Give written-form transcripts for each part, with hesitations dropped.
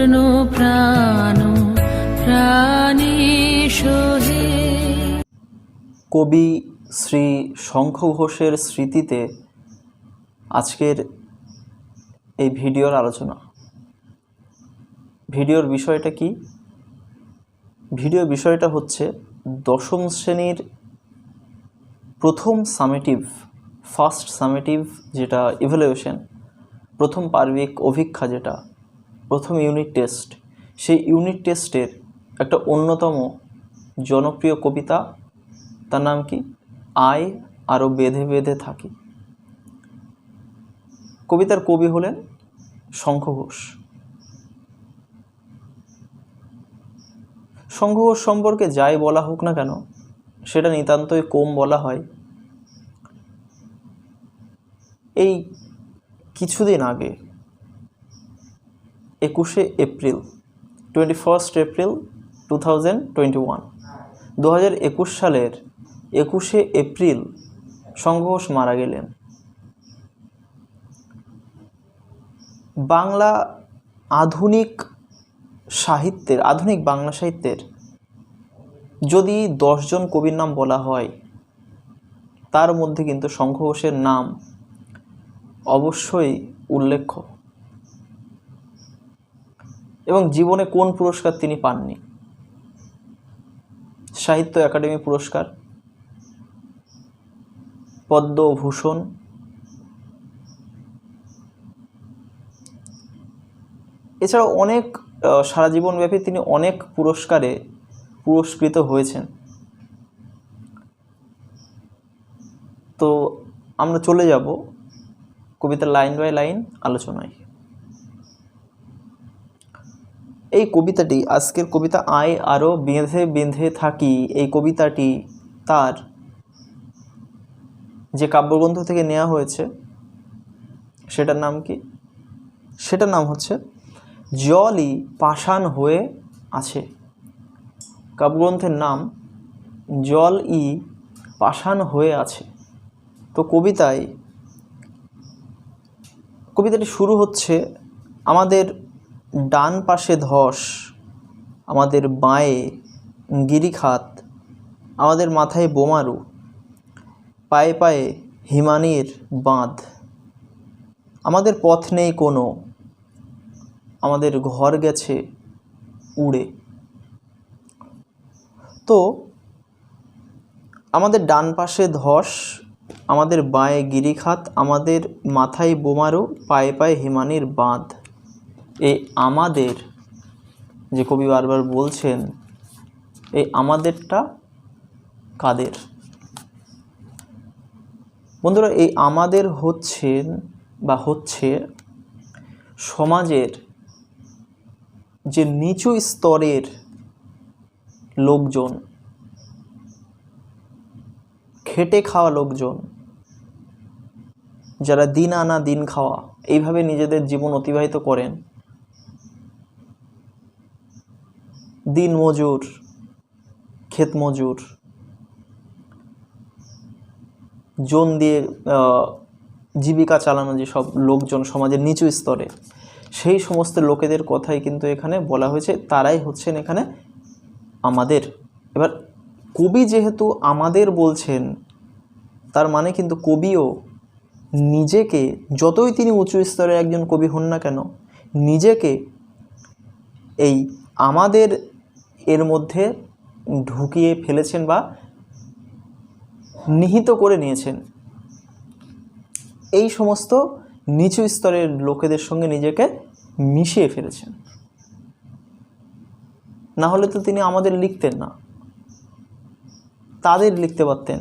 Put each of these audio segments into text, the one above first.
পূর্ণ প্রাণ প্রাণেশ হে। কবি শ্রী শঙ্খ ঘোষের স্মৃতিতে আজকের এই ভিডিওর আলোচনা। ভিডিওর বিষয়টা কি? ভিডিওর বিষয়টা হচ্ছে দশম শ্রেণীর প্রথম ফার্স্ট সামেটিভ যেটা ইভ্যালুয়েশন, প্রথম পার্বিক অভিক্ষা, যেটা প্রথম ইউনিট টেস্ট, সেই ইউনিট টেস্টের একটা অন্যতম জনপ্রিয় কবিতা, তার নাম কি? আয় আরও বেঁধে বেঁধে থাকি। কবিতার কবি হলেন শঙ্খ ঘোষ। শঙ্খ ঘোষ সম্পর্কে যাই বলা হোক না কেন, সেটা নিতান্তই কম বলা হয়। এই কিছুদিন আগে 21 এপ্রিল 2021 2021 সালের 21 এপ্রিল শঙ্খ ঘোষ মারা গেলেন। বাংলা আধুনিক বাংলা সাহিত্যের যদি 10 জন কবির নাম বলা হয়, তার মধ্যে কিন্তু শঙ্খ ঘোষের নাম অবশ্যই উল্লেখ্য। এবং জীবনে কোন পুরস্কার তিনি পাননি? সাহিত্য একাডেমি পুরস্কার, পদ্মভূষণ, এছাড়াও অনেক সারা জীবনব্যাপী তিনি অনেক পুরস্কারে পুরস্কৃত হয়েছেন। তো আমরা চলে যাব কবিতার লাইন বাই লাইন আলোচনায়। এই কবিতাটি, আজকের কবিতা আয় আরও বেঁধে বেঁধে থাকি, এই কবিতাটি তার যে কাব্যগ্রন্থ থেকে নেওয়া হয়েছে সেটার নাম কি? সেটার নাম হচ্ছে জলই পাষাণ হয়ে আছে। কাব্যগ্রন্থের নাম জলই পাষাণ হয়ে আছে। তো কবিতাটি শুরু হচ্ছে, আমাদের ডান পাশে ধস, আমাদের বাঁয়ে গিরিখাত, আমাদের মাথায় বোমারু, পায়ে পায়ে হিমানির বাঁধ, আমাদের পথ নেই কোনো, আমাদের ঘর গেছে উড়ে। তো আমাদের ডান পাশে ধস, আমাদের বাঁয়ে গিরিখাত, আমাদের মাথায় বোমারু, পায়ে পায়ে হিমানির বাঁধ। এই আমাদের যে কবি বারবার বলছেন, এই আমাদেরটা কাদের? বন্ধুরা, এই আমাদের হচ্ছে সমাজের যে নিচু স্তরের লোকজন, খেটে খাওয়া লোকজন, যারা দিন আনা দিন খাওয়া এইভাবে নিজেদের জীবন অতিবাহিত করেন, দিন মজুর, ক্ষেত মজুর, জন দিয়ে জীবিকা চালানো যেসব লোকজন সমাজের নিচু স্তরে, সেই সমস্ত লোকেদের কথাই কিন্তু এখানে বলা হয়েছে। তারাই হচ্ছেন এখানে আমাদের। এবার কবি যেহেতু আমাদের বলছেন, তার মানে কিন্তু কবিও নিজেকে, যতই তিনি উঁচু স্তরের একজন কবি হন না কেন, নিজেকে এই আমাদের এর মধ্যে ঢুকিয়ে ফেলেছেন বা নিহিত করে নিয়েছেন। এই সমস্ত নিচু স্তরের লোকেদের সঙ্গে নিজেকে মিশিয়ে ফেলেছেন। না হলে তো তিনি আমাদের লিখতেন না, তাদের লিখতে পারতেন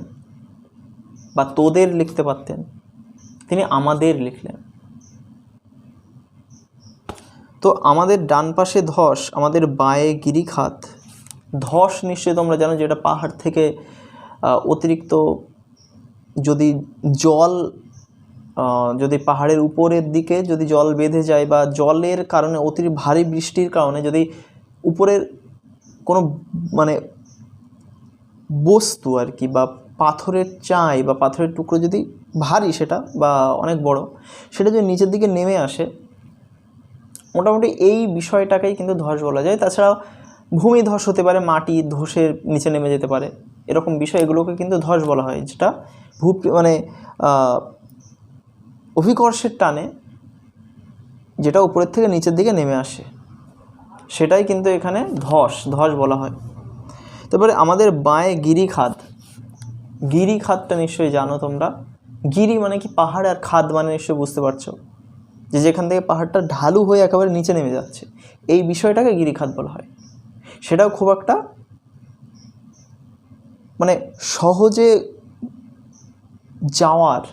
বা তোদের লিখতে পারতেন, তিনি আমাদের লিখলেন। তো আমাদের ডান পাশে ধস, আমাদের বাঁয়ে গিরিখাত। ধস নিশ্চয়ই তোমরা জানো, যেটা পাহাড় থেকে অতিরিক্ত যদি জল, যদি পাহাড়ের উপরের দিকে যদি জল বেঁধে যায়, বা জলের কারণে অতিরিক্ত ভারী বৃষ্টির কারণে যদি উপরের কোনো বস্তু আর কি, বা পাথরের চাই বা পাথরের টুকরো যদি ভারী, সেটা বা অনেক বড়, সেটা যদি নিচের দিকে নেমে আসে, মোটামুটি এই বিষয়টাকেই কিন্তু ধস বলা যায়। তাছাড়াও ভূমি ধস হতে পারে, মাটি ধসের নিচে নেমে যেতে পারে, এরকম বিষয়, এগুলোকে কিন্তু ধস বলা হয়, যেটা মানে অভিকর্ষের টানে যেটা উপরের থেকে নিচের দিকে নেমে আসে, সেটাই কিন্তু এখানে ধস বলা হয়। তারপরে আমাদের বাঁয়ে গিরিখাত, গিরিখাতটা নিশ্চয়ই জানো তোমরা। গিরি মানে কি পাহাড়, আর খাদ মানে নিশ্চয়ই বুঝতে পারছো যে যেখান থেকে পাহাড়টা ঢালু হয়ে একেবারে নিচে নেমে যাচ্ছে, এই বিষয়টাকে গিরিখাত বলা হয়। সেটাও খুব একটা মানে সহজে যাওয়ার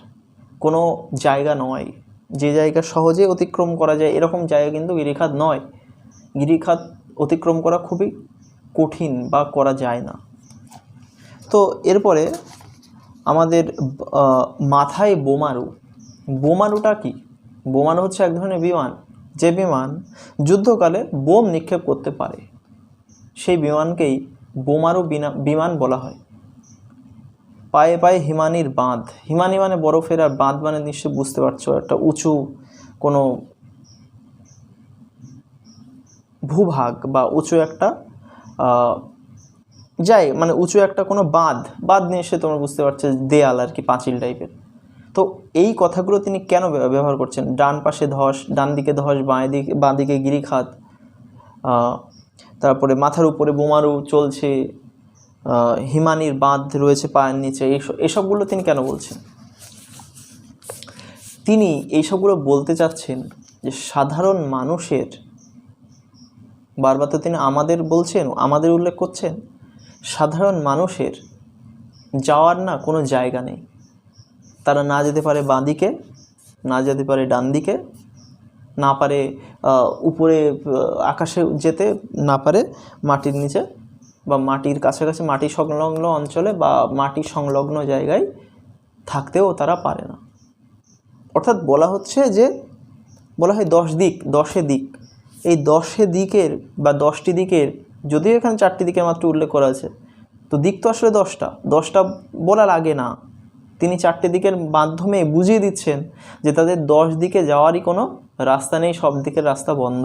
কোনো জায়গা নয়, যে জায়গা সহজে অতিক্রম করা যায় এরকম জায়গা কিন্তু গিরিখাত নয়। গিরিখাত অতিক্রম করা খুবই কঠিন বা করা যায় না। তো এরপরে আমাদের মাথায় বোমারু। বোমারুটা কি? বোমারু হচ্ছে এক ধরনের বিমান, যে বিমান যুদ্ধকালে বোম নিক্ষেপ করতে পারে, সেই বিমানকেই বোমারু বিমান বলা হয়। পায়ে পায়ে হিমানির বাঁধ, হিমানি মানে বরফের, আর বাঁধ মানে নিশ্চয়ই বুঝতে পারছো একটা উঁচু কোনো ভূভাগ বা উঁচু একটা মানে উঁচু একটা কোনো বাঁধ নিশ্চয়ই তোমরা বুঝতে পারছো, দেয়াল আর কি, পাঁচিল টাইপের। তো এই কথাগুলো তিনি কেন ব্যবহার করছেন? ডান পাশে ধস, ডান দিকে ধস, বাঁ দিকে গিরিখাত, তারপরে মাথার উপরে বোমারু চলছে, হিমানির বাঁধ রয়েছে পায়ের নিচে, এইসবগুলো তিনি কেন বলছেন? তিনি এইসবগুলো বলতে চাচ্ছেন যে সাধারণ মানুষের, বারবার তো তিনি আমাদের বলছেন, আমাদের উল্লেখ করছেন, সাধারণ মানুষের যাওয়ার না কোনো জায়গা নেই। তারা না যেতে পারে বাঁ দিকে, না যেতে পারে ডান দিকে, না পারে উপরে আকাশে যেতে, না পারে মাটির নিচে বা মাটির কাছাকাছি, মাটি সংলগ্ন অঞ্চলে বা মাটি সংলগ্ন জায়গায় থাকতেও তারা পারে না। অর্থাৎ বলা হচ্ছে যে, বলা হয় 10 দিক, এই 10 দিকের বা 10টি দিকের, যদিও এখানে 4টি দিকের মাত্র উল্লেখ করা আছে, তো দিক তো আসলে 10টা বলা লাগে না। তিনি 4টে দিকের মাধ্যমে বুঝিয়ে দিচ্ছেন যে তাদের 10 দিকে যাওয়ারই কোনো রাস্তা নেই, সব দিকের রাস্তা বন্ধ।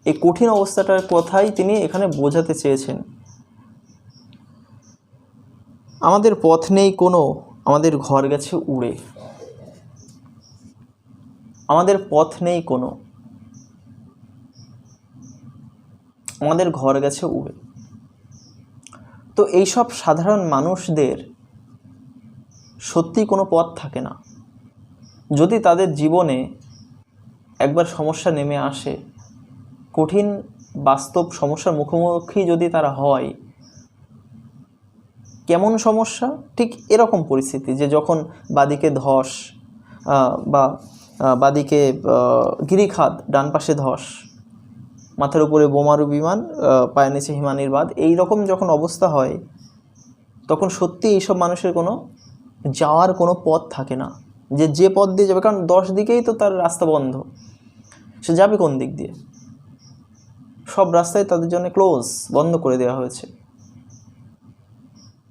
এই কঠিন অবস্থাটার কথাই তিনি এখানে বোঝাতে চেয়েছেন। আমাদের পথ নেই কোনো, আমাদের ঘর গেছে উড়ে। আমাদের পথ নেই কোনো, আমাদের ঘর গেছে উড়ে। তো এইসব সাধারণ মানুষদের সত্যি কোনো পথ থাকে না। যদি তাদের জীবনে একবার সমস্যা নেমে আসে, কঠিন বাস্তব সমস্যার মুখোমুখি যদি তারা হয়, কেমন সমস্যা? ঠিক এরকম পরিস্থিতি যে যখন বাদিকে ধস বা বাদিকে গিরিখাত, ডান পাশে ধস, মাথার উপরে বোমারু বিমান, পায়ের নিচে হিমানির বাঁধ, এইরকম যখন অবস্থা হয়, তখন সত্যি এইসব মানুষের কোনো যাওয়ার কোনো পথ থাকে না, যে পথ দিয়ে যাবে। কারণ 10 দিকেই তো তার রাস্তা বন্ধ, সে যাবে কোন দিক দিয়ে? সব রাস্তায় তাদের জন্য ক্লোজ, বন্ধ করে দেওয়া হয়েছে।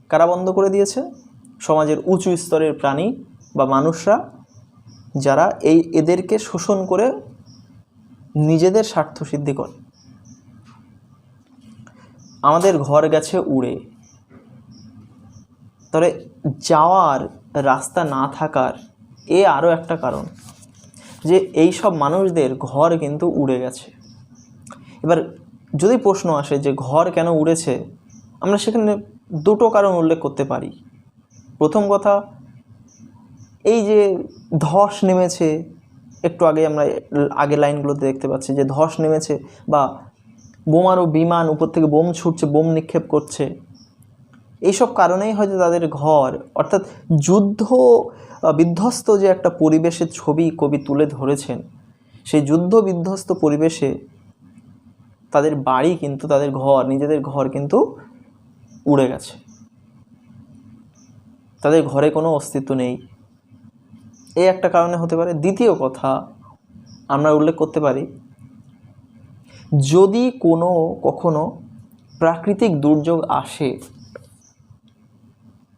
কারা বন্ধ করে দিয়েছে? সমাজের উঁচু স্তরের প্রাণী বা মানুষরা, যারা এদেরকে শোষণ করে নিজেদের স্বার্থ সিদ্ধি করে। আমাদের ঘর গেছে উড়ে, তবে যাওয়ার রাস্তা না থাকার আরও একটা কারণ, যে এই সব মানুষদের ঘর কিন্তু উড়ে গেছে। এবার যদি প্রশ্ন আসে যে ঘর কেন উড়েছে, আমরা সেখানে দুটো কারণ উল্লেখ করতে পারি। প্রথম কথা, এই যে ধস নেমেছে, একটু আগে আমরা আগের লাইনগুলোতে দেখতে পাচ্ছি যে ধস নেমেছে, বা বোমারু বিমান উপর থেকে বোম ছুটছে, বোম নিক্ষেপ করছে, এইসব কারণেই হয়তো তাদের ঘর, অর্থাৎ যুদ্ধ বিধ্বস্ত যে একটা পরিবেশের ছবি কবি তুলে ধরেছেন, সেই যুদ্ধ বিধ্বস্ত পরিবেশে তাদের বাড়ি কিন্তু, তাদের ঘর, নিজেদের ঘর কিন্তু উড়ে গেছে, তাদের ঘরে কোনো অস্তিত্ব নেই। এই একটা কারণে হতে পারে। দ্বিতীয় কথা আমরা উল্লেখ করতে পারি, যদি কখনো প্রাকৃতিক দুর্যোগ আসে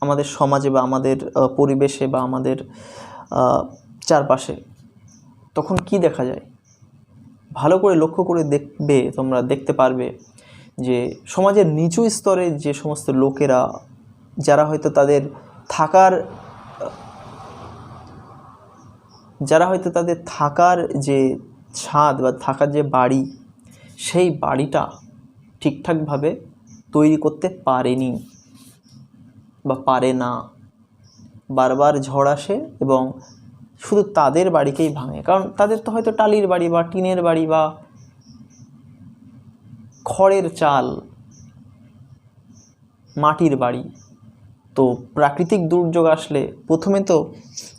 আমাদের সমাজে বা আমাদের পরিবেশে বা আমাদের চারপাশে, তখন কি দেখা যায়? ভালো করে লক্ষ্য করে দেখবে, তোমরা দেখতে পারবে যে সমাজের নিচু স্তরের যে সমস্ত লোকেরা, যারা হয়তো তাদের থাকার যে ছাদ বা থাকার যে বাড়ি, সেই বাড়িটা ঠিকঠাকভাবে তৈরি করতে পারেনি বা পারে না, বারবার ঝড় আসে এবং শুধু তাদের বাড়িকেই ভাঙে। কারণ তাদের তো হয়তো টালির বাড়ি বা টিনের বাড়ি বা খড়ের চাল, মাটির বাড়ি। তো প্রাকৃতিক দুর্যোগ আসলে প্রথমে তো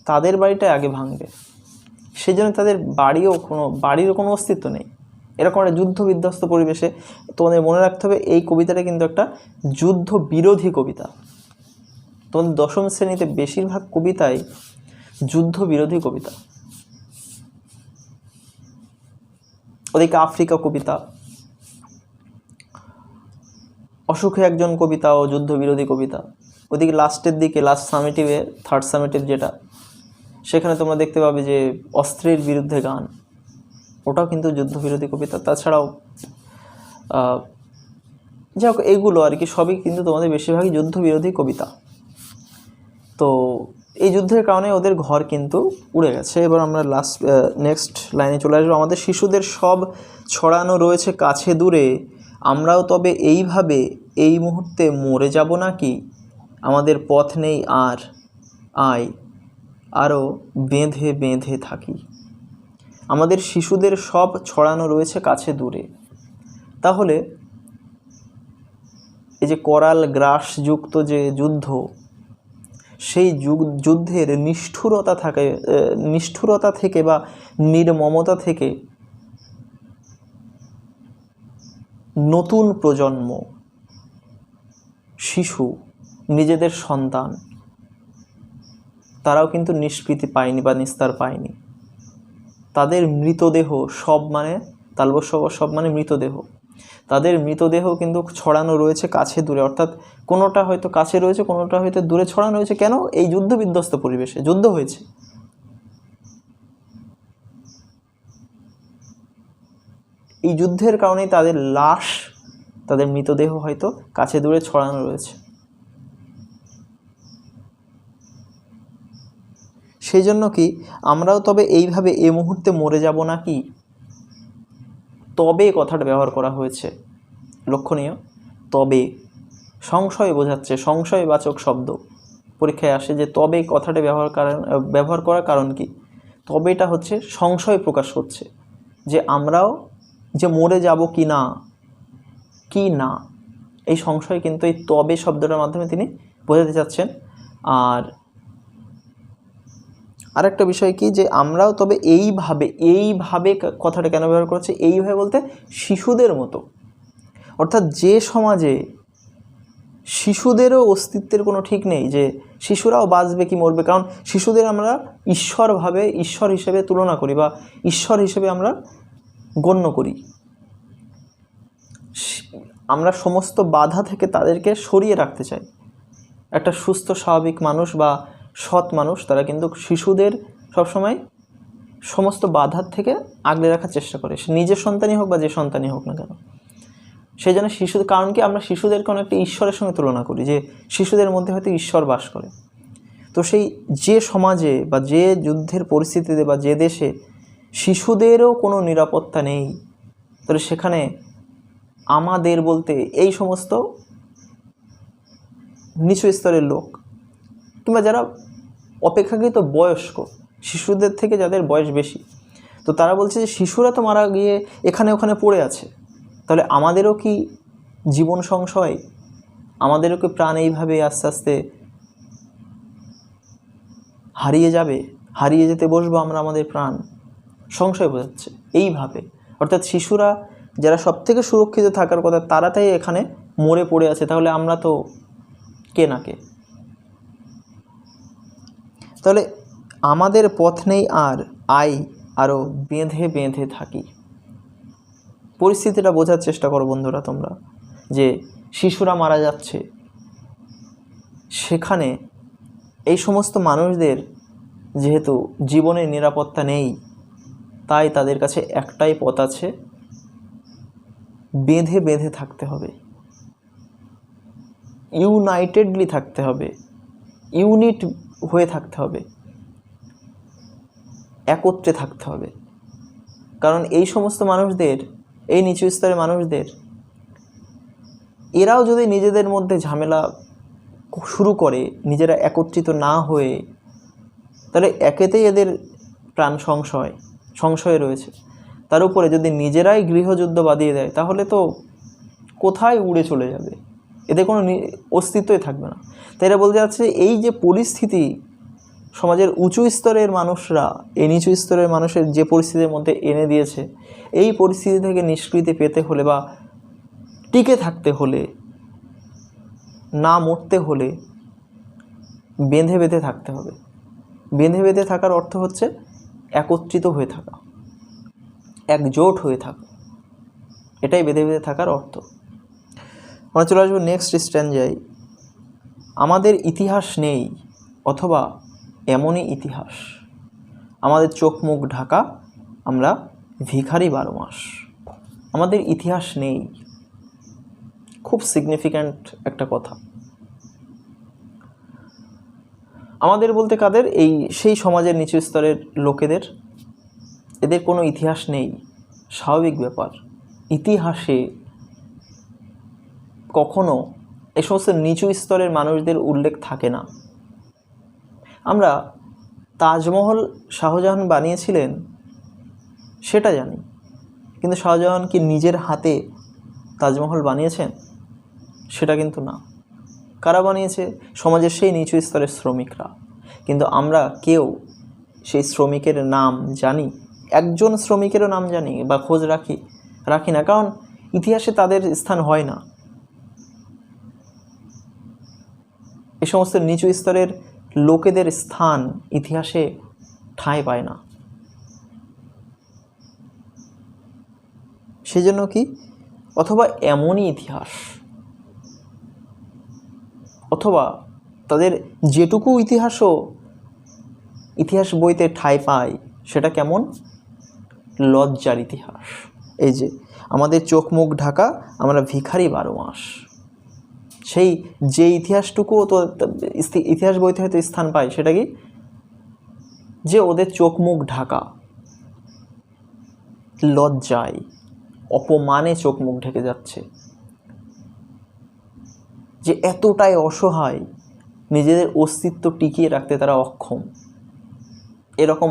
তাদের বাড়িটাই আগে ভাঙবে, সেই জন্য তাদের বাড়ির কোনো অস্তিত্ব নেই। এরকম একটা যুদ্ধ বিধ্বস্ত পরিবেশে তোমাদের মনে রাখতে হবে এই কবিতাটা কিন্তু একটা যুদ্ধ বিরোধী কবিতা। তোমাদের দশম শ্রেণীতে বেশিরভাগ কবিতাই যুদ্ধ বিরোধী কবিতা। ওদিকে আফ্রিকা কবিতা, অসুখে একজন কবিতাও যুদ্ধ বিরোধী কবিতা। ওদিকে লাস্টের দিকে, লাস্ট সামেটিভে, থার্ড সামেটিভ যেটা, সেখানে তোমরা দেখতে পাবে যে অস্ত্রের বিরুদ্ধে গান, ওটাও কিন্তু যুদ্ধ বিরোধী কবিতা। তাছাড়াও যাই হোক, এগুলো আর কি সবই কিন্তু তোমাদের বেশিরভাগই যুদ্ধ বিরোধী কবিতা। তো এই যুদ্ধের কারণে ওদের ঘর কিন্তু উড়ে গেছে। এবার আমরা নেক্সট লাইনে চলে আসবো। আমাদের শিশুদের সব ছড়ানো রয়েছে কাছে দূরে, আমরাও তবে এইভাবে এই মুহূর্তে মরে যাব নাকি? আমাদের পথ নেই আর, আয় আরও বেঁধে বেঁধে থাকি। আমাদের শিশুদের সব ছড়ানো রয়েছে কাছে দূরে, তাহলে এই যে করাল গ্রাসযুক্ত যে যুদ্ধ, সেই যুদ্ধের নিষ্ঠুরতা থেকে বা নির্মমতা থেকে নতুন প্রজন্ম, শিশু, নিজেদের সন্তান, তারাও কিন্তু নিষ্কৃতি পায়নি বা নিস্তার পায়নি। তাদের মৃতদেহ, সব মানে সব মানে মৃতদেহ, তাদের মৃতদেহ কিন্তু ছড়ানো রয়েছে কাছে দূরে, অর্থাৎ কোনোটা হয়তো কাছে রয়েছে, কোনোটা হয়তো দূরে ছড়ানো রয়েছে। কেন? এই যুদ্ধ বিধ্বস্ত পরিবেশে, যুদ্ধ হয়েছে, এই যুদ্ধের কারণেই তাদের লাশ, তাদের মৃতদেহ হয়তো কাছে দূরে ছড়ানো রয়েছে। সেই জন্য কি আমরাও তবে এইভাবে এ মুহূর্তে মরে যাব নাকি? তবে কথাটা ব্যবহার করা হয়েছে, লক্ষণীয়। তবে সংশয় বোঝাচ্ছে, সংশয়বাচক শব্দ পরীক্ষায় আসে যে তবে কথাটা ব্যবহার করার কারণ কি? তবেটা হচ্ছে সংশয় প্রকাশ করছে যে আমরাও যে মরে যাব কি না, এই সংশয় কিন্তু এই তবে শব্দটার মাধ্যমে তিনি বোঝাতে চাচ্ছেন। আর আরেকটা বিষয় কি, যে আমরাও তবে এইভাবে কথাটা কেন ব্যবহার করছে? এইভাবে বলতে শিশুদের মতো, অর্থাৎ যে সমাজে শিশুদেরও অস্তিত্বের কোনো ঠিক নেই, যে শিশুরাও বাঁচবে কি মরবে। কারণ শিশুদের আমরা ঈশ্বর হিসেবে তুলনা করি বা ঈশ্বর হিসেবে আমরা গণ্য করি। আমরা সমস্ত বাধা থেকে তাদেরকে সরিয়ে রাখতে চাই। একটা সুস্থ স্বাভাবিক মানুষ বা সৎ মানুষ, তারা কিন্তু শিশুদের সবসময় সমস্ত বাধার থেকে আগলে রাখার চেষ্টা করে, সে নিজের সন্তানই হোক বা যে সন্তানই হোক না কেন। সেই জন্য কারণ কি, আমরা শিশুদেরকে অনেকটা ঈশ্বরের সঙ্গে তুলনা করি, যে শিশুদের মধ্যে হয়তো ঈশ্বর বাস করে। তো সেই যে সমাজে বা যে যুদ্ধের পরিস্থিতিতে বা যে দেশে শিশুদেরও কোনো নিরাপত্তা নেই, তাহলে সেখানে আমাদের বলতে এই সমস্ত নিচু স্তরের লোক কিংবা যারা অপেক্ষাকৃত বয়স্ক, শিশুদের থেকে যাদের বয়স বেশি, তো তারা বলছে যে শিশুরা তো মারা গিয়ে এখানে ওখানে পড়ে আছে, তাহলে আমাদেরও কি জীবন সংশয়, আমাদেরও কি প্রাণ এইভাবে আস্তে আস্তে হারিয়ে যেতে বসবো আমরা, আমাদের প্রাণ সংশয় বোঝাচ্ছে এইভাবে। অর্থাৎ শিশুরা যারা সব থেকে সুরক্ষিত থাকার কথা, তারা তাই এখানে মরে পড়ে আছে, তাহলে আমরা তো কে না কে। তাহলে আমাদের পথ নেই আর, আই আরও বেঁধে বেঁধে থাকি। পরিস্থিতিটা বোঝার চেষ্টা করো বন্ধুরা তোমরা, যে শিশুরা মারা যাচ্ছে, সেখানে এই সমস্ত মানুষদের যেহেতু জীবনের নিরাপত্তা নেই, তাই তাদের কাছে একটাই পথ আছে, বেঁধে বেঁধে থাকতে হবে, ইউনাইটেডলি থাকতে হবে, ইউনিট হয়ে থাকতে হবে, একত্রে থাকতে হবে। কারণ এই সমস্ত মানুষদের, এই নিচু স্তরের মানুষদের, এরাও যদি নিজেদের মধ্যে ঝামেলা শুরু করে, নিজেরা একত্রিত না হয়ে, তাহলে একেতেই এদের প্রাণ সংশয়ে রয়েছে, তার উপরে যদি নিজেরাই গৃহযুদ্ধ বাঁধিয়ে দেয়, তাহলে তো কোথায় উড়ে চলে যাবে, এদের কোনো অস্তিত্বই থাকবে না। তাই এরা বলতে যাচ্ছে, এই যে পরিস্থিতি সমাজের উঁচু স্তরের মানুষরা এই নিচু স্তরের মানুষের যে পরিস্থিতির মধ্যে এনে দিয়েছে, এই পরিস্থিতি থেকে নিষ্কৃতি পেতে হলে বা টিকে থাকতে হলে, না মরতে হলে বেঁধে বেঁধে থাকতে হবে। বেঁধে বেঁধে থাকার অর্থ হচ্ছে একত্রিত হয়ে থাকা, একজোট হয়ে থাকা, এটাই বেঁধে বেঁধে থাকার অর্থ। আমরা চলে আসবো নেক্সট স্ট্যান্ডায়। আমাদের ইতিহাস নেই, অথবা এমনই ইতিহাস, আমাদের চোখ মুখ ঢাকা, আমরা ভিখারি 12 মাস। আমাদের ইতিহাস নেই, খুব সিগনিফিক্যান্ট একটা কথা। আমাদের বলতে কাদের? এই সেই সমাজের নিচু স্তরের লোকেদের, এদের কোনো ইতিহাস নেই, স্বাভাবিক ব্যাপার। ইতিহাসে কখনো এই সমস্ত নিচু স্তরের মানুষদের উল্লেখ থাকে না। আমরা তাজমহল শাহজাহান বানিয়েছিলেন সেটা জানি, কিন্তু শাহজাহান কি নিজের হাতে তাজমহল বানিয়েছেন? সেটা কিন্তু না। কারা বানিয়েছে? সমাজের সেই নিচু স্তরের শ্রমিকরা। কিন্তু আমরা কেউ সেই শ্রমিকের নাম জানি? একজন শ্রমিকেরও নাম জানি বা খোঁজ রাখি না, কারণ ইতিহাসে তাদের স্থান হয় না। এই সমস্ত নিচু স্তরের লোকেদের স্থান ইতিহাসে ঠাঁই পায় না। সেজন্য কি, অথবা এমনই ইতিহাস, অথবা তাদের যেটুকু ইতিহাস বইতে ঠাঁই পায়, সেটা কেমন? লজ্জার ইতিহাস। এই যে আমাদের চোখ মুখ ঢাকা, আমরা ভিখারি 12 মাস, সেই যে ইতিহাসটুকুও তো ইতিহাস বইতে হয়তো স্থান পায়, সেটা কি? যে ওদের চোখ মুখ ঢাকা, লজ্জায় অপমানে চোখ মুখ ঢেকে যাচ্ছে, যে এতটাই অসহায়, নিজেদের অস্তিত্ব টিকিয়ে রাখতে তারা অক্ষম। এরকম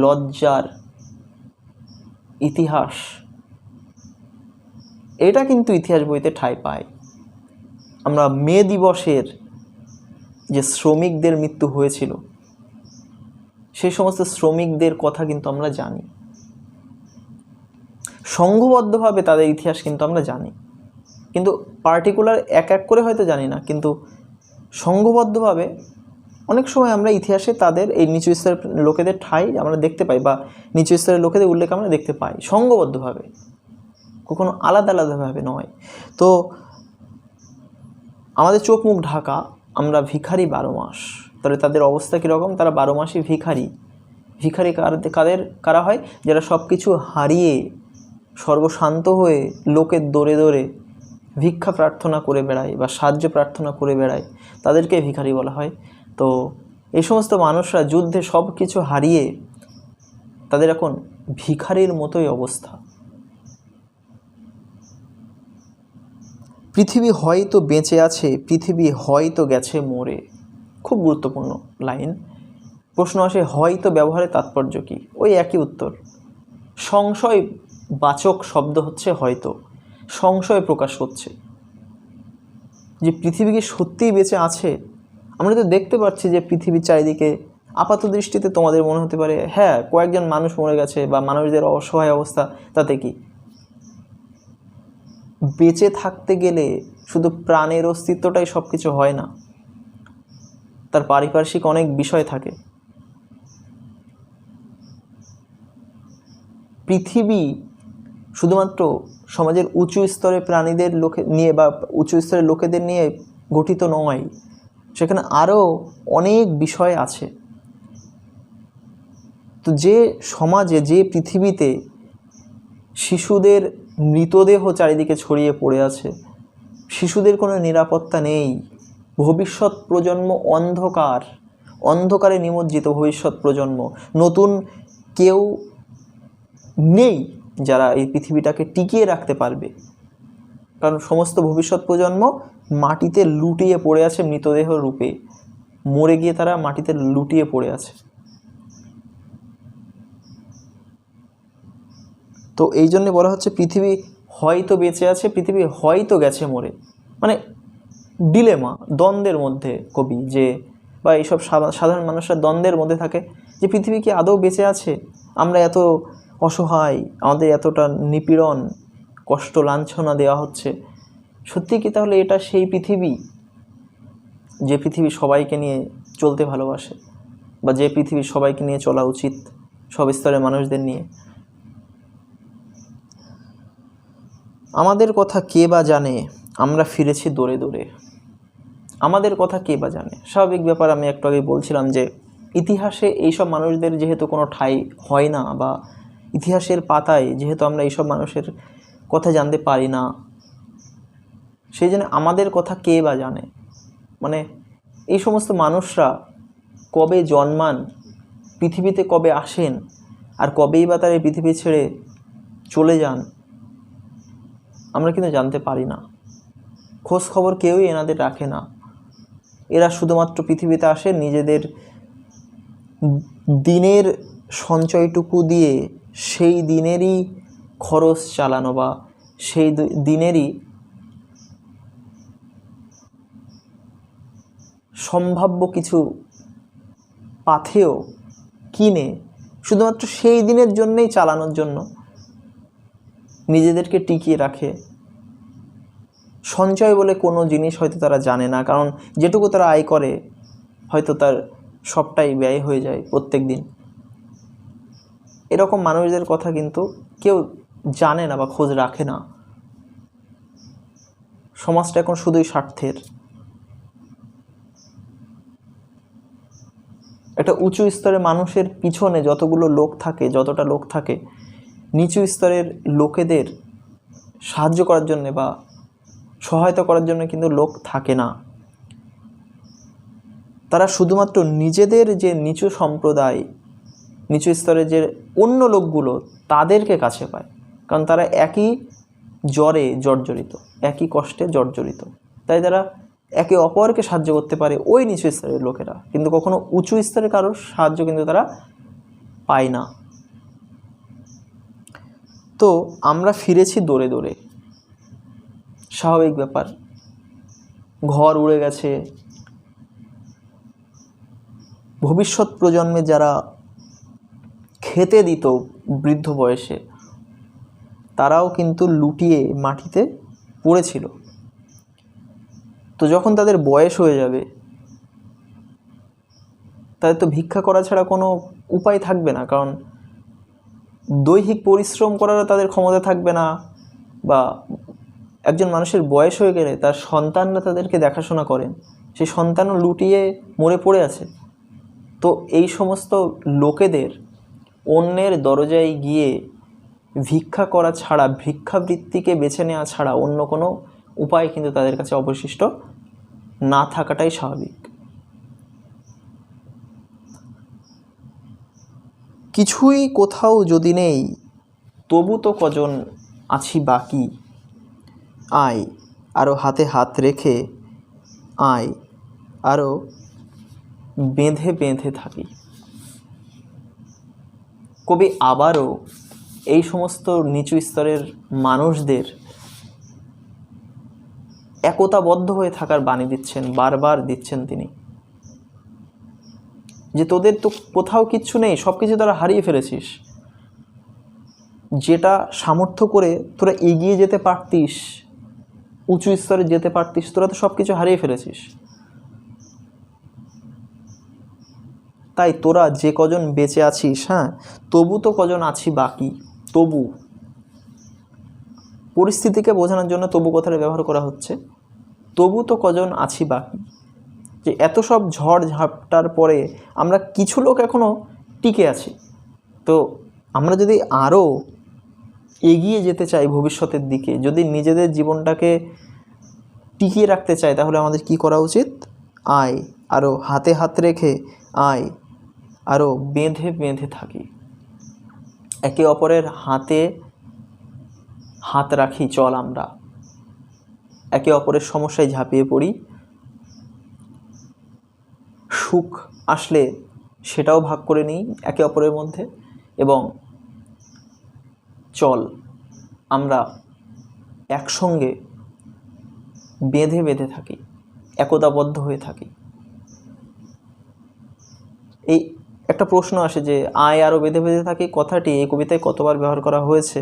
লজ্জার ইতিহাস, এটা কিন্তু ইতিহাস বইতে ঠাঁই পায়। আমরা মে দিবসের যে শ্রমিকদের মৃত্যু হয়েছিল, সেই সমস্ত শ্রমিকদের কথা কিন্তু আমরা জানি, সংঘবদ্ধভাবে তাদের ইতিহাস কিন্তু আমরা জানি, কিন্তু পার্টিকুলার এক এক করে হয়তো জানি না, কিন্তু সংঘবদ্ধভাবে অনেক সময় আমরা ইতিহাসে তাদের এই নিচু স্তরের লোকেদের ঠাঁই আমরা দেখতে পাই, বা নিচু স্তরের লোকেদের উল্লেখ আমরা দেখতে পাই সংঘবদ্ধভাবে, কখনো আলাদা আলাদাভাবে নয়। তো আমাদের চোখ মুখ ঢাকা, আমরা ভিখারি 12 মাস। তাহলে তাদের অবস্থা কীরকম? তারা 12 মাসই ভিখারি। কারা হয়? যারা সব কিছু হারিয়ে সর্বশান্ত হয়ে লোকের দৌড়ে দৌড়ে ভিক্ষা প্রার্থনা করে বেড়ায় বা সাহায্য প্রার্থনা করে বেড়ায়, তাদেরকে ভিখারি বলা হয়। তো এই সমস্ত মানুষরা যুদ্ধে সব কিছু হারিয়ে তাদের এখন ভিখারির মতোই অবস্থা। পৃথিবী হয়তো বেঁচে আছে, পৃথিবী হয়তো গেছে মরে। খুব গুরুত্বপূর্ণ লাইন। প্রশ্ন আসে, হয়তো ব্যবহারের তাৎপর্য কী? ওই একই উত্তর। সংশয়বাচক শব্দ হচ্ছে হয়তো, সংশয় প্রকাশ হচ্ছে যে পৃথিবী কি সত্যিই বেঁচে আছে। আমরা তো দেখতে পাচ্ছি যে পৃথিবীর চারিদিকে আপাত দৃষ্টিতে তোমাদের মনে হতে পারে, হ্যাঁ কয়েকজন মানুষ মরে গেছে বা মানুষদের অসহায় অবস্থা, তাতে কি? বেঁচে থাকতে গেলে শুধু প্রাণের অস্তিত্বটাই সব কিছু হয় না, তার পারিপার্শ্বিক অনেক বিষয় থাকে। পৃথিবী শুধুমাত্র সমাজের উঁচু স্তরের প্রাণীদের নিয়ে বা উঁচু স্তরের লোকেদের নিয়ে গঠিত নয়, সেখানে আরও অনেক বিষয় আছে। তো যে সমাজে, যে পৃথিবীতে শিশুদের মৃতদেহ চারিদিকে ছড়িয়ে পড়ে আছে, শিশুদের কোনো নিরাপত্তা নেই, ভবিষ্যৎ প্রজন্ম অন্ধকারে নিমজ্জিত ভবিষ্যৎ প্রজন্ম, নতুন কেউ নেই যারা এই পৃথিবীটাকে টিকিয়ে রাখতে পারবে, কারণ সমস্ত ভবিষ্যৎ প্রজন্ম মাটিতে লুটিয়ে পড়ে আছে মৃতদেহ রূপে, মরে গিয়ে তারা মাটিতে লুটিয়ে পড়ে আছে। তো এই জন্যে বলা হচ্ছে পৃথিবী হয়তো বেঁচে আছে, পৃথিবী হয়তো গেছে মরে, মানে ডিলেমা, দ্বন্দ্বের মধ্যে কবি যে, বা এইসব সাধারণ মানুষরা দ্বন্দ্বের মধ্যে থাকে যে পৃথিবী কি আদৌ বেঁচে আছে, আমরা এত অসহায়, আমাদের এতটা নিপীড়ন, কষ্ট, লাঞ্ছনা দেওয়া হচ্ছে, সত্যি কি তাহলে এটা সেই পৃথিবী যে পৃথিবী সবাইকে নিয়ে চলতে ভালোবাসে, বা যে পৃথিবী সবাইকে নিয়ে চলা উচিত, সব স্তরের মানুষদের নিয়ে? আমাদের কথা কে বা জানে, আমরা ফিরেছি দৌড়ে দৌড়ে। আমাদের কথা কে বা জানে, স্বাভাবিক ব্যাপার। আমি একটু আগে বলছিলাম যে ইতিহাসে এইসব মানুষদের যেহেতু কোনো ঠাঁই হয় না, বা ইতিহাসের পাতায় যেহেতু আমরা এইসব মানুষের কথা জানতে পারি না, সেই জন্য আমাদের কথা কে বা জানে, মানে এই সমস্ত মানুষরা কবে জন্মান, পৃথিবীতে কবে আসেন, আর কবেই বা তারা এই পৃথিবী ছেড়ে চলে যান, আমরা কিন্তু জানতে পারি না। খোঁজ খবর কেউই এনাদের রাখে না। এরা শুধুমাত্র পৃথিবীতে আসে নিজেদের দিনের সঞ্চয়টুকু দিয়ে সেই দিনেরই খরচ চালানো, বা সেই দিনেরই সম্ভাব্য কিছু পাথেয় কিনে শুধুমাত্র সেই দিনের জন্যেই চালানোর জন্য নিজেদেরকে টিকিয়ে রাখে। সঞ্চয় বলে কোনো জিনিস হয়তো তারা জানে না, কারণ যেটুকু তারা আয় করে হয়তো তার সবটাই ব্যয় হয়ে যায় প্রত্যেক দিন। এরকম মানুষদের কথা কিন্তু কেউ জানে না বা খোঁজ রাখে না। সমাজটা এখন শুধুই স্বার্থের। একটা উঁচু স্তরের মানুষের পিছনে যতটা লোক থাকে, নিচু স্তরের লোকেদের সাহায্য করার জন্যে বা সহায়তা করার জন্য কিন্তু লোক থাকে না। তারা শুধুমাত্র নিজেদের যে নিচু সম্প্রদায়, নিচু স্তরের যে অন্য লোকগুলো, তাদেরকে কাছে পায়, কারণ তারা একই জ্বরে জর্জরিত, একই কষ্টে জর্জরিত, তাই তারা একে অপরকে সাহায্য করতে পারে ওই নিচু স্তরের লোকেরা, কিন্তু কখনো উঁচু স্তরের কারোর সাহায্য কিন্তু তারা পায় না। তো আমরা ফিরেছি দৌড়ে দৌড়ে, স্বাভাবিক ব্যাপার। ঘর উড়ে গেছে, ভবিষ্যৎ প্রজন্মে যারা খেতে দিত বৃদ্ধ বয়সে, তারাও কিন্তু লুটিয়ে মাটিতে পড়েছিল। তো যখন তাদের বয়স হয়ে যাবে, তাদের তো ভিক্ষা করা ছাড়া কোনো উপায় থাকবে না, কারণ দৈহিক পরিশ্রম করারও তাদের ক্ষমতা থাকবে না, বা একজন মানুষের বয়স হয়ে গেলে তার সন্তানরা তাদেরকে দেখাশোনা করেন, সেই সন্তানও লুটিয়ে মরে পড়ে আছে। তো এই সমস্ত লোকেদের অন্যের দরজায় গিয়ে ভিক্ষা করা ছাড়া, ভিক্ষাবৃত্তিকে বেছে নেওয়া ছাড়া অন্য কোনো উপায় কিন্তু তাদের কাছে অবশিষ্ট না থাকাটাই স্বাভাবিক। কিছুই কোথাও যদি নেই, তবু তো কজন আছি বাকি, আয় আরও হাতে হাত রেখে, আয় আরও বেঁধে বেঁধে থাকি। কবি আবারও এই সমস্ত নিচু স্তরের মানুষদের একতাবদ্ধ হয়ে থাকার বাণী দিচ্ছেন, বারবার দিচ্ছেন তিনি, যে তোদের তো কোথাও কিচ্ছু নেই, সব কিছু তোরা হারিয়ে ফেলেছিস। যেটা সামর্থ্য করে তোরা এগিয়ে যেতে পারতিস, উঁচু স্তরে যেতে পারতিস, তোরা তো সব কিছু হারিয়ে ফেলেছিস। তাই তোরা যে কজন বেঁচে আছিস, হ্যাঁ, তবু তো কজন আছি বাকি। তবু পরিস্থিতিকে বোঝানোর জন্য তবু কথাটা ব্যবহার করা হচ্ছে। তবু তো কজন আছি বাকি, যে এত সব ঝড় ঝাপটার পরে আমরা কিছু লোক এখনও টিকে আছি, তো আমরা যদি আরও এগিয়ে যেতে চাই ভবিষ্যতের দিকে, যদি নিজেদের জীবনটাকে টিকিয়ে রাখতে চাই, তাহলে আমাদের কি করা উচিত? আয় আরও হাতে হাত রেখে, আয় আরও বেঁধে বেঁধে থাকি, একে অপরের হাতে হাত রাখি, চল আমরা একে অপরের সমস্যায় ঝাঁপিয়ে পড়ি, সুখ আসলে সেটাও ভাগ করে নিই একে অপরের মধ্যে, এবং চল আমরা একসঙ্গে বেঁধে বেঁধে থাকি, একতাবদ্ধ হয়ে থাকি। এই একটা প্রশ্ন আসে যে আয় আরও বেঁধে বেঁধে থাকি কথাটি এই কবিতায় কতবার ব্যবহার করা হয়েছে?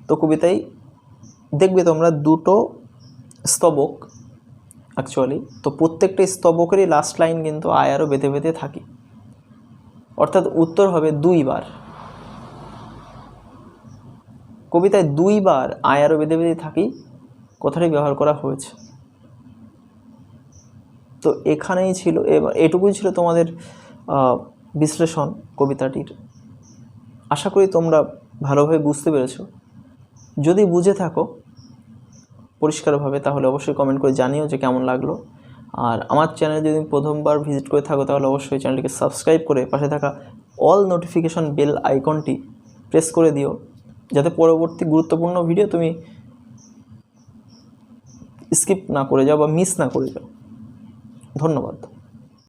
তো কবিতায় দেখবে তোমরা দুটো স্তবক অ্যাকচুয়ালি, তো প্রত্যেকটা স্তবকেরই লাস্ট লাইন কিন্তু আয় আরও বেঁধে বেঁধে থাকি, অর্থাৎ উত্তর হবে 2 বার। কবিতায় 2 বার আয় আরও বেঁধে বেঁধে থাকি কথাটি ব্যবহার করা হয়েছে। তো এখানেই ছিল, এবার এটুকুই ছিল তোমাদের বিশ্লেষণ কবিতাটির। আশা করি তোমরা ভালোভাবে বুঝতে পেরেছো। যদি বুঝে থাকো পরিষ্কারভাবে, তাহলে অবশ্যই কমেন্ট করে জানিও যে কেমন লাগলো। আর আমার চ্যানেলে যদি প্রথমবার ভিজিট করে থাকো, তাহলে অবশ্যই চ্যানেলটিকে সাবস্ক্রাইব করে পাশে থাকা অল নোটিফিকেশন বেল আইকনটি প্রেস করে দিও, যাতে পরবর্তী গুরুত্বপূর্ণ ভিডিও তুমি স্কিপ না করে যাও বা মিস না করে যাও। ধন্যবাদ।